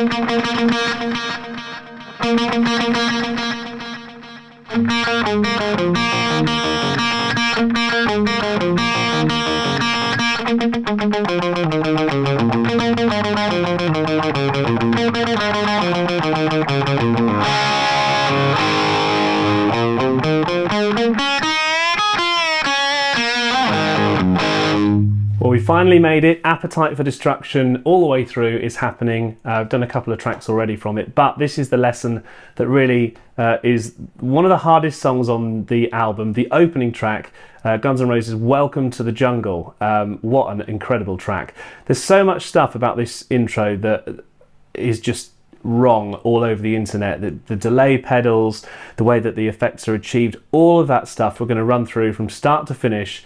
Well, we finally made it. Appetite for Destruction all the way through is happening. I've done a couple of tracks already from it, but this is the lesson that really is one of the hardest songs on the album. The opening track, Guns N' Roses' Welcome to the Jungle. What an incredible track. There's so much stuff about this intro that is just wrong all over the internet. The delay pedals, the way that the effects are achieved, all of that stuff we're going to run through from start to finish.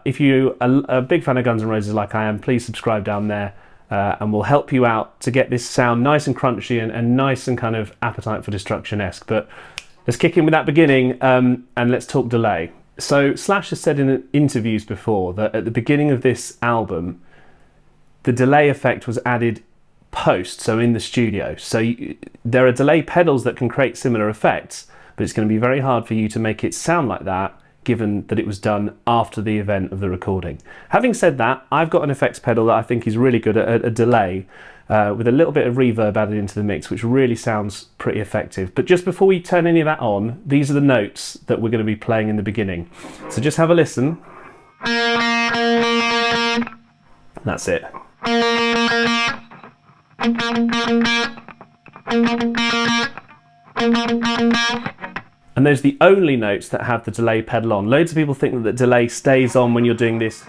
If you are a big fan of Guns N' Roses like I am, please subscribe down there and we'll help you out to get this sound nice and crunchy and nice and kind of Appetite for Destruction-esque. But let's kick in with that beginning and let's talk delay. So Slash has said in interviews before that at the beginning of this album, the delay effect was added post, so in the studio. So there are delay pedals that can create similar effects, but it's going to be very hard for you to make it sound like that given that it was done after the event of the recording. Having said that, I've got an effects pedal that I think is really good at a delay with a little bit of reverb added into the mix, which really sounds pretty effective. But just before we turn any of that on, these are the notes that we're going to be playing in the beginning. So just have a listen. That's it. And those are the only notes that have the delay pedal on. Loads of people think that the delay stays on when you're doing this.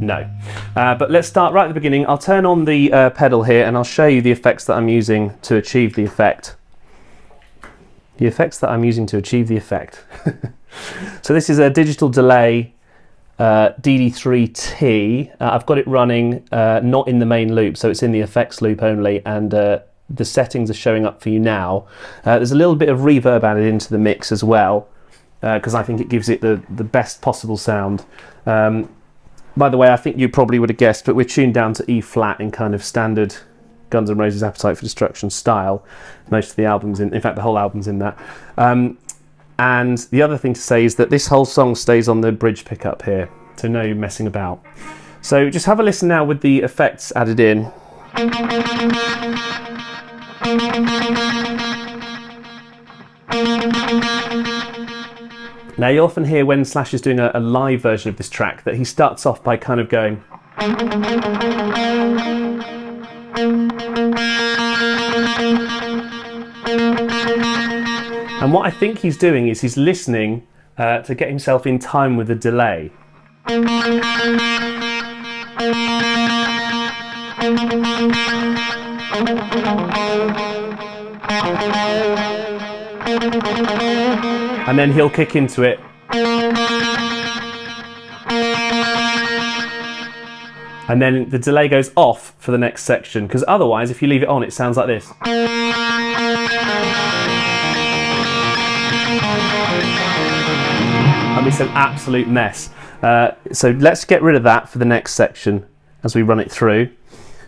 No. But let's start right at the beginning. I'll turn on the pedal here and I'll show you the effects that I'm using to achieve the effect. The effects that I'm using to achieve the effect. So this is a digital delay DD3T. I've got it running not in the main loop, so it's in the effects loop only, and the settings are showing up for you now. There's a little bit of reverb added into the mix as well, because I think it gives it the best possible sound. By the way, I think you probably would have guessed, but we're tuned down to E flat in kind of standard Guns N' Roses Appetite for Destruction style. Most of the album's in fact the whole album's in that. And the other thing to say is that this whole song stays on the bridge pickup here, so no messing about. So just have a listen now with the effects added in. Now you often hear when Slash is doing a live version of this track that he starts off by kind of going. And what I think he's doing is he's listening to get himself in time with the delay. And then he'll kick into it. And then the delay goes off for the next section, because otherwise if you leave it on it sounds like this. And it's an absolute mess. So let's get rid of that for the next section as we run it through.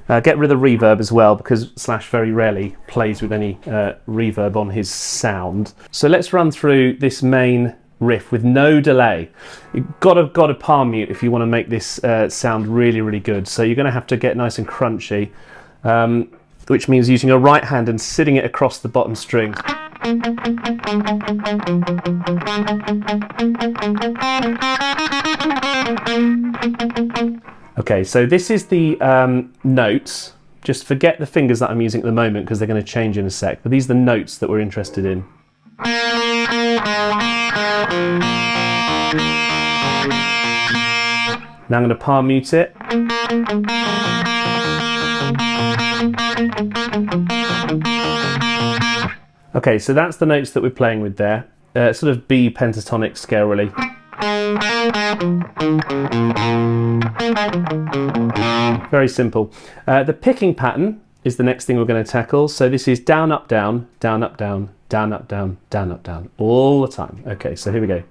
Get rid of the reverb as well, because Slash very rarely plays with any reverb on his sound. So let's run through this main riff with no delay. You've got to palm mute if you want to make this sound really, really good. So you're going to have to get nice and crunchy, which means using your right hand and sitting it across the bottom string. Okay, so this is the notes. Just forget the fingers that I'm using at the moment because they're going to change in a sec, but these are the notes that we're interested in. Now I'm going to palm mute it. Okay, so that's the notes that we're playing with there. Sort of B pentatonic scale, really. Very simple. The picking pattern is the next thing we're going to tackle. So this is down, up, down, down, up, down, down, up, down, down, up, down, all the time. Okay, so here we go.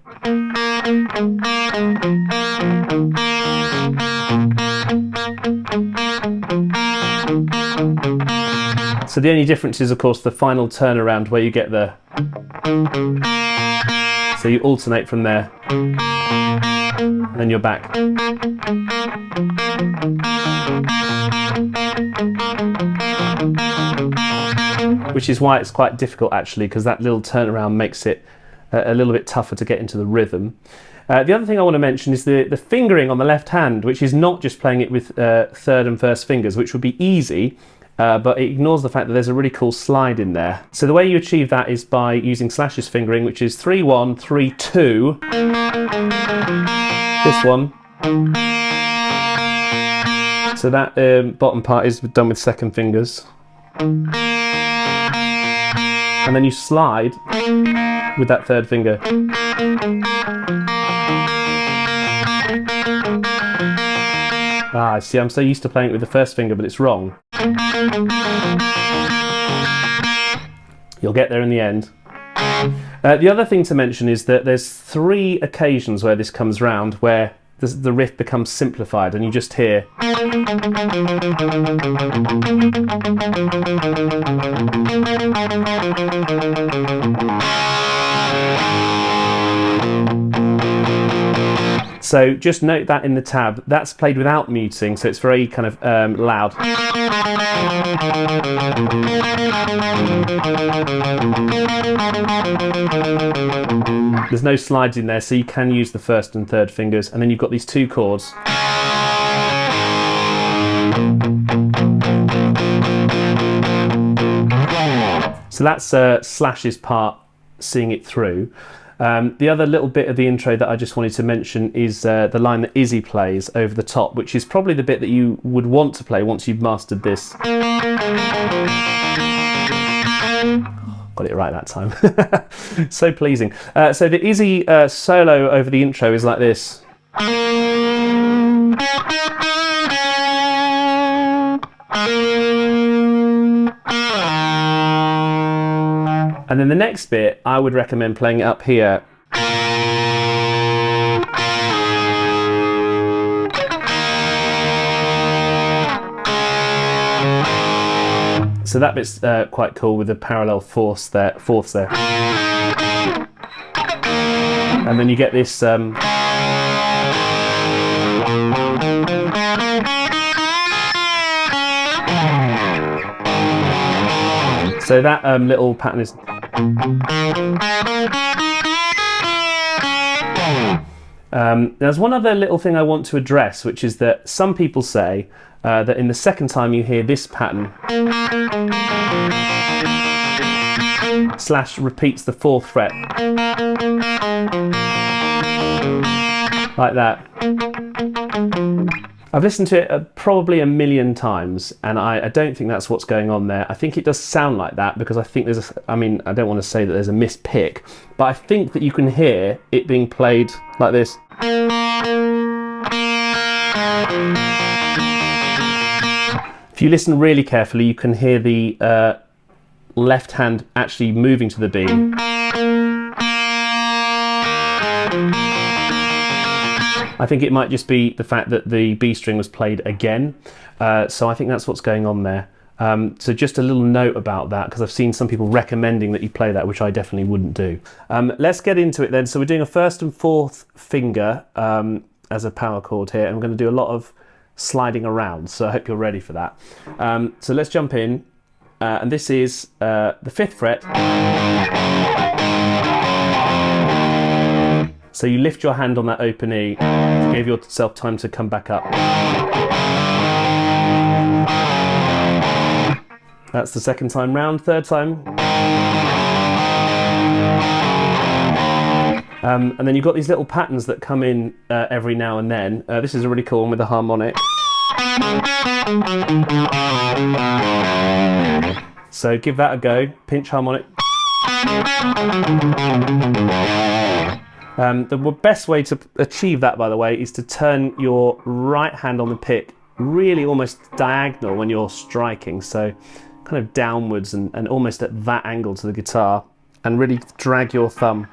So the only difference is, of course, the final turnaround where you get the... So you alternate from there, and then you're back. Which is why it's quite difficult, actually, because that little turnaround makes it a little bit tougher to get into the rhythm. The other thing I want to mention is the fingering on the left hand, which is not just playing it with third and first fingers, which would be easy, but it ignores the fact that there's a really cool slide in there. So the way you achieve that is by using Slash's fingering, which is 3-1, 3-2. This one. So that bottom part is done with second fingers. And then you slide with that third finger. Ah, see, I'm so used to playing it with the first finger, but it's wrong. You'll get there in the end. The other thing to mention is that there's 3 occasions where this comes round, where the riff becomes simplified and you just hear. So just note that in the tab, that's played without muting, so it's very kind of loud. There's no slides in there, so you can use the first and third fingers, and then you've got these 2 chords. So that's Slash's part, seeing it through. The other little bit of the intro that I just wanted to mention is the line that Izzy plays over the top, which is probably the bit that you would want to play once you've mastered this. Got it right that time. So pleasing. So the Izzy solo over the intro is like this. And then the next bit, I would recommend playing it up here. So that bit's quite cool with the parallel fourths there. And then you get this so that little pattern is. There's one other little thing I want to address, which is that some people say that in the second time you hear this pattern, Slash repeats the 4th fret. Like that. I've listened to it probably a million times, and I don't think that's what's going on there. I think it does sound like that because I think there's I don't want to say that there's a mispick, but I think that you can hear it being played like this. If you listen really carefully, you can hear the left hand actually moving to the B. I think it might just be the fact that the B string was played again. So I think that's what's going on there. So just a little note about that, because I've seen some people recommending that you play that, which I definitely wouldn't do. Let's get into it then. So we're doing a 1st and 4th finger as a power chord here, and we're going to do a lot of sliding around. So I hope you're ready for that. So let's jump in. And this is the 5th fret. So you lift your hand on that open E, give yourself time to come back up. That's the 2nd time round. 3rd time. And then you've got these little patterns that come in every now and then. This is a really cool one with a harmonic. So give that a go. Pinch harmonic. The best way to achieve that, by the way, is to turn your right hand on the pick really almost diagonal when you're striking, so kind of downwards and almost at that angle to the guitar, and really drag your thumb.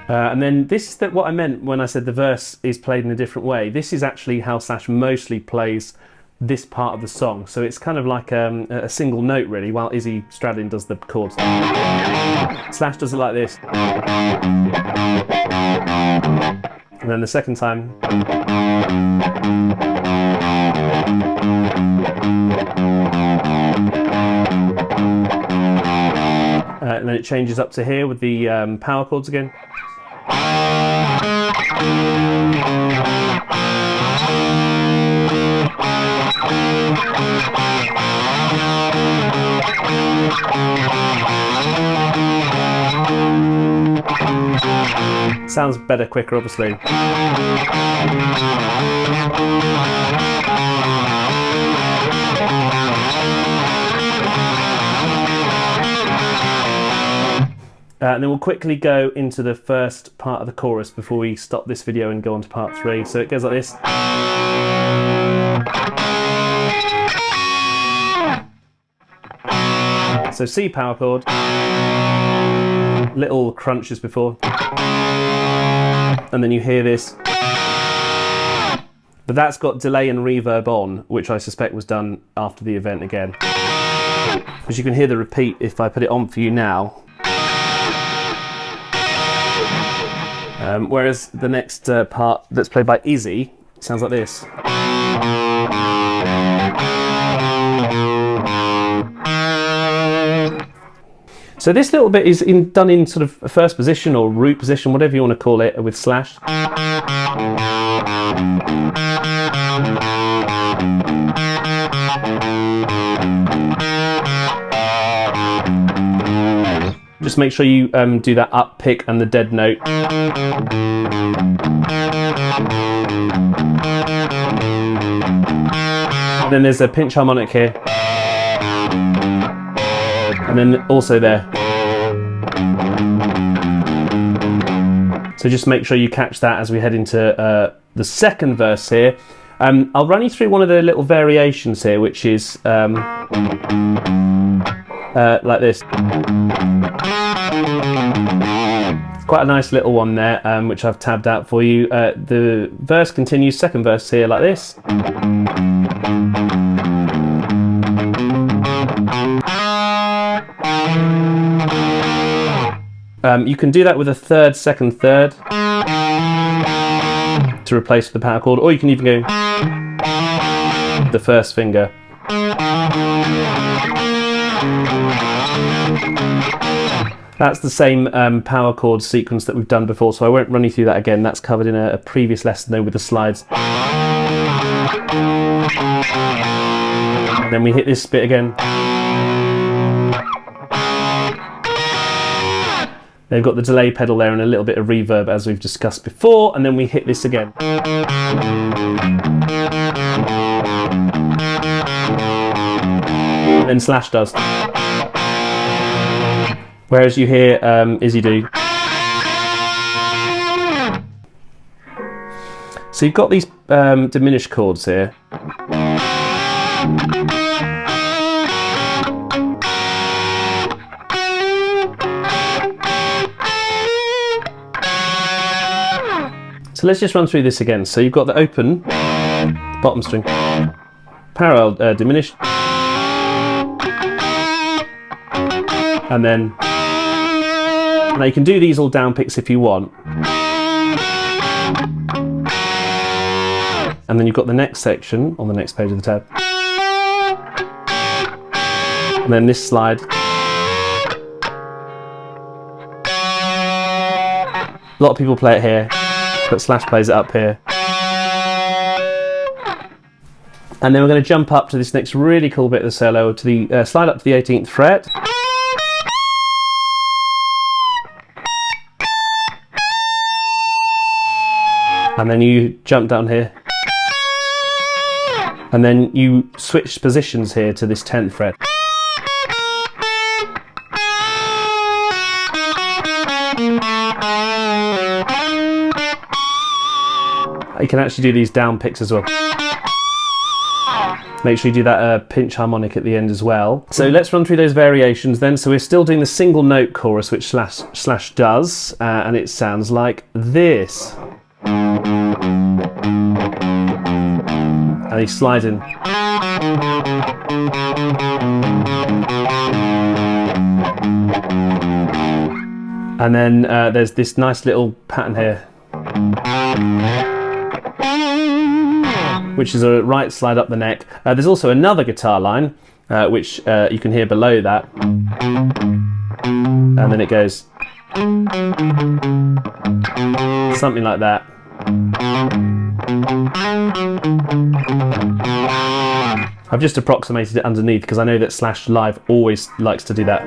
And then this is what I meant when I said the verse is played in a different way. This is actually how Slash mostly plays this part of the song. So it's kind of like a single note really, while Izzy Stradlin does the chords. Slash does it like this. And then the second time. And then it changes up to here with the power chords again. Sounds better, quicker, obviously. And then we'll quickly go into the first part of the chorus before we stop this video and go on to part 3. So it goes like this. So C power chord, little crunches before, and then you hear this. But that's got delay and reverb on, which I suspect was done after the event again. As you can hear the repeat if I put it on for you now. Whereas the next part that's played by Izzy sounds like this. So this little bit is done in sort of a first position or root position, whatever you want to call it, with Slash. Just make sure you do that up pick and the dead note. And then there's a pinch harmonic here. And then also there. So just make sure you catch that as we head into the second verse here. I'll run you through one of the little variations here, which is like this. It's quite a nice little one there, which I've tabbed out for you. The verse continues, second verse here like this. You can do that with a third, second, third to replace the power chord, or you can even go the first finger. That's the same power chord sequence that we've done before, so I won't run you through that again. That's covered in a previous lesson though with the slides. And then we hit this bit again. They've got the delay pedal there and a little bit of reverb as we've discussed before, and then we hit this again. And then Slash does. Whereas you hear Izzy do. So you've got these diminished chords here. So let's just run through this again. So you've got the open, bottom string, parallel diminished, and then now you can do these all down picks if you want. And then you've got the next section on the next page of the tab. And then this slide. A lot of people play it here, but Slash plays it up here. And then we're going to jump up to this next really cool bit of the solo, to the slide up to the 18th fret. And then you jump down here. And then you switch positions here to this 10th fret. You can actually do these down picks as well. Make sure you do that pinch harmonic at the end as well. So let's run through those variations then. So we're still doing the single note chorus, which Slash does, and it sounds like this. And he slides in. And then there's this nice little pattern here, which is a right slide up the neck. There's also another guitar line, which you can hear below that. And then it goes something like that. I've just approximated it underneath because I know that Slash live always likes to do that.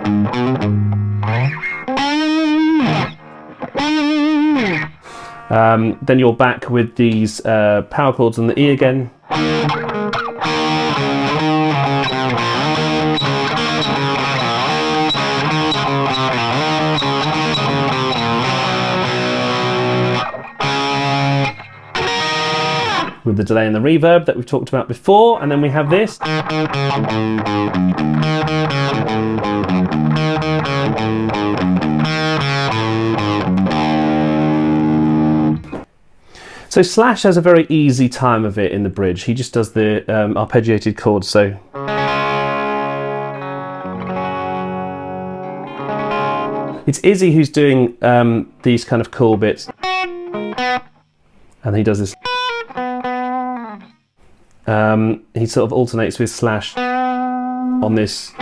Then you're back with these power chords on the E again. With the delay and the reverb that we've talked about before, and then we have this. So Slash has a very easy time of it in the bridge. He just does the arpeggiated chords, so. It's Izzy who's doing these kind of cool bits. And he does this. He sort of alternates with Slash on this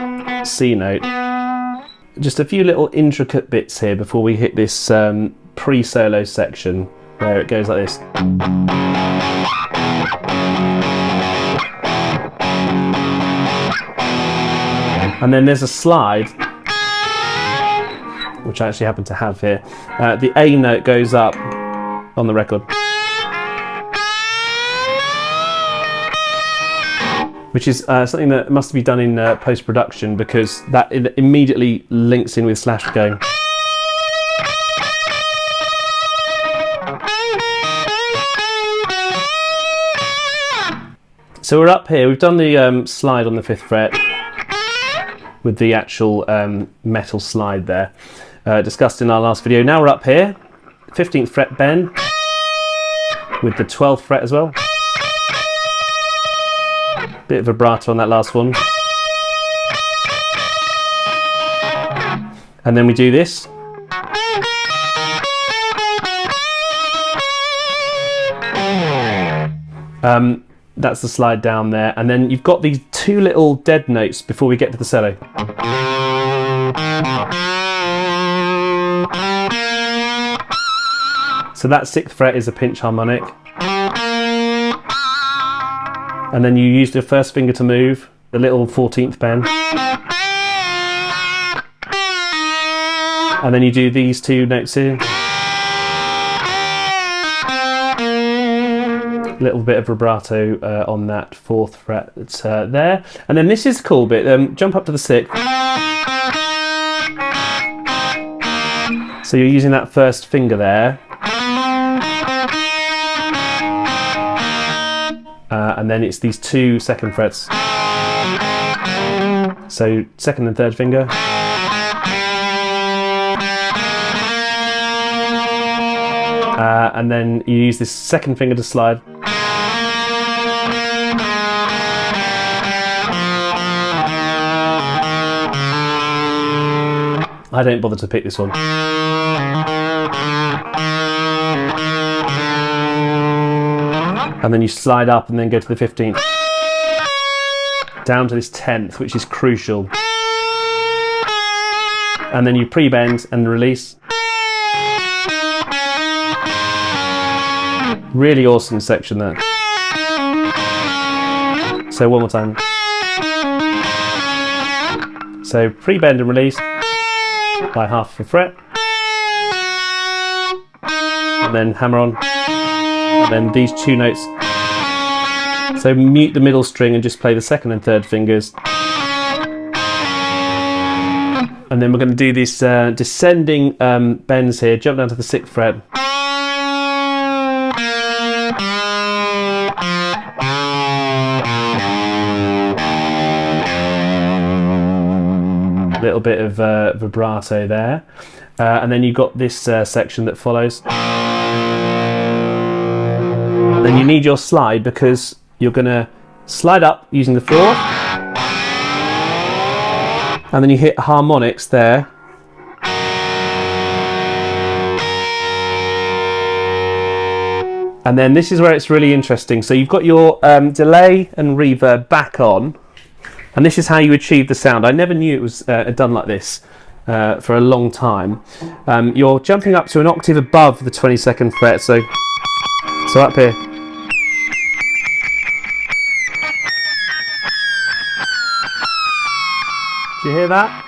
C note. Just a few little intricate bits here before we hit this pre-solo section where it goes like this. And then there's a slide, which I actually happen to have here. The A note goes up on the record, which is something that must be done in post-production, because that immediately links in with Slash going. So we're up here, we've done the slide on the 5th fret with the actual metal slide there, discussed in our last video. Now we're up here, 15th fret bend with the 12th fret as well. Bit of vibrato on that last one. And then we do this. That's the slide down there. And then you've got these two little dead notes before we get to the solo. So that 6th fret is a pinch harmonic. And then you use the first finger to move, the little 14th bend. And then you do these two notes here. A little bit of vibrato on that 4th fret that's there. And then this is a cool bit, jump up to the 6th. So you're using that first finger there. And then it's these two 2nd frets. So 2nd and 3rd finger. And then you use this 2nd finger to slide. I don't bother to pick this one. And then you slide up and then go to the 15th. Down to this 10th, which is crucial. And then you pre-bend and release. Really awesome section there. So one more time. So pre-bend and release by half a fret. And then hammer on. And then these two notes. So mute the middle string and just play the 2nd and 3rd fingers. And then we're going to do these descending bends here. Jump down to the 6th fret. Little bit of vibrato there. And then you've got this section that follows. Then you need your slide because you're going to slide up using the fourth. And then you hit harmonics there. And then this is where it's really interesting. So you've got your delay and reverb back on. And this is how you achieve the sound. I never knew it was done like this for a long time. You're jumping up to an octave above the 22nd fret. So up here. Do you hear that?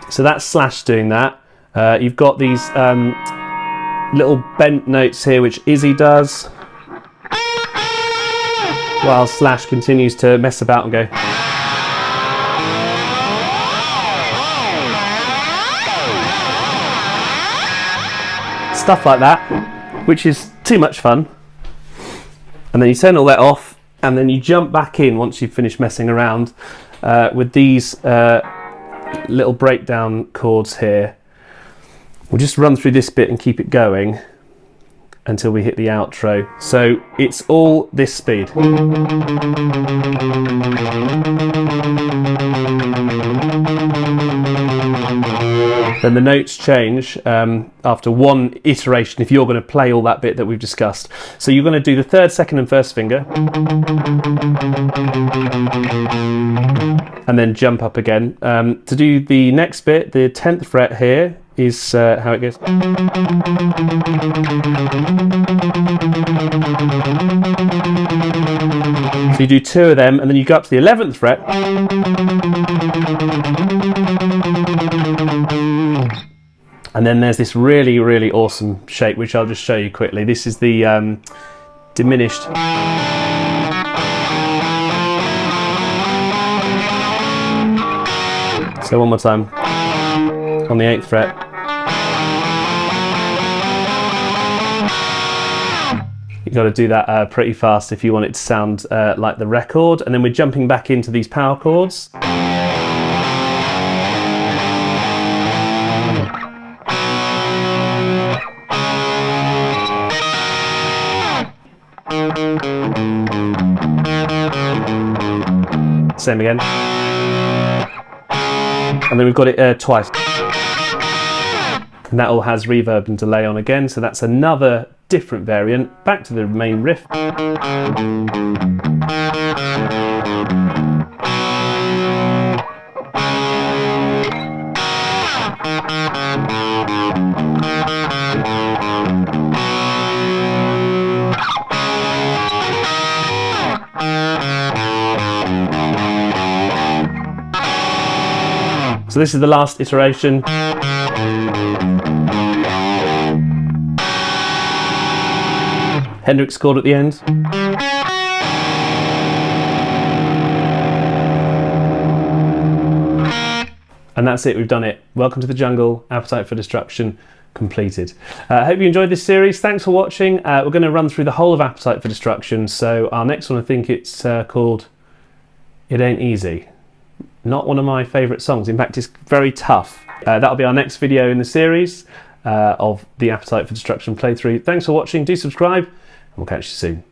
So that's Slash doing that. You've got these little bent notes here which Izzy does, while Slash continues to mess about and go. Stuff like that, which is too much fun. And then you turn all that off, and then you jump back in once you've finished messing around with these little breakdown chords here. We'll just run through this bit and keep it going until we hit the outro. So it's all this speed. Then the notes change after one iteration if you're going to play all that bit that we've discussed. So you're going to do the third, second and first finger. And then jump up again. To do the next bit, the 10th fret here is how it goes. So you do two of them and then you go up to the 11th fret. And then there's this really, really awesome shape which I'll just show you quickly. This is the diminished. So one more time on the 8th fret. You've got to do that pretty fast if you want it to sound like the record. And then we're jumping back into these power chords. Same again. And then we've got it twice. And that all has reverb and delay on again, so that's another different variant. Back to the main riff. So this is the last iteration. Hendrix chord at the end. And that's it, we've done it. Welcome to the Jungle, Appetite for Destruction completed. I hope you enjoyed this series. Thanks for watching. We're going to run through the whole of Appetite for Destruction. So our next one, I think it's called It Ain't Easy. Not one of my favourite songs. In fact, it's very tough. That'll be our next video in the series of the Appetite for Destruction playthrough. Thanks for watching. Do subscribe, and we'll catch you soon.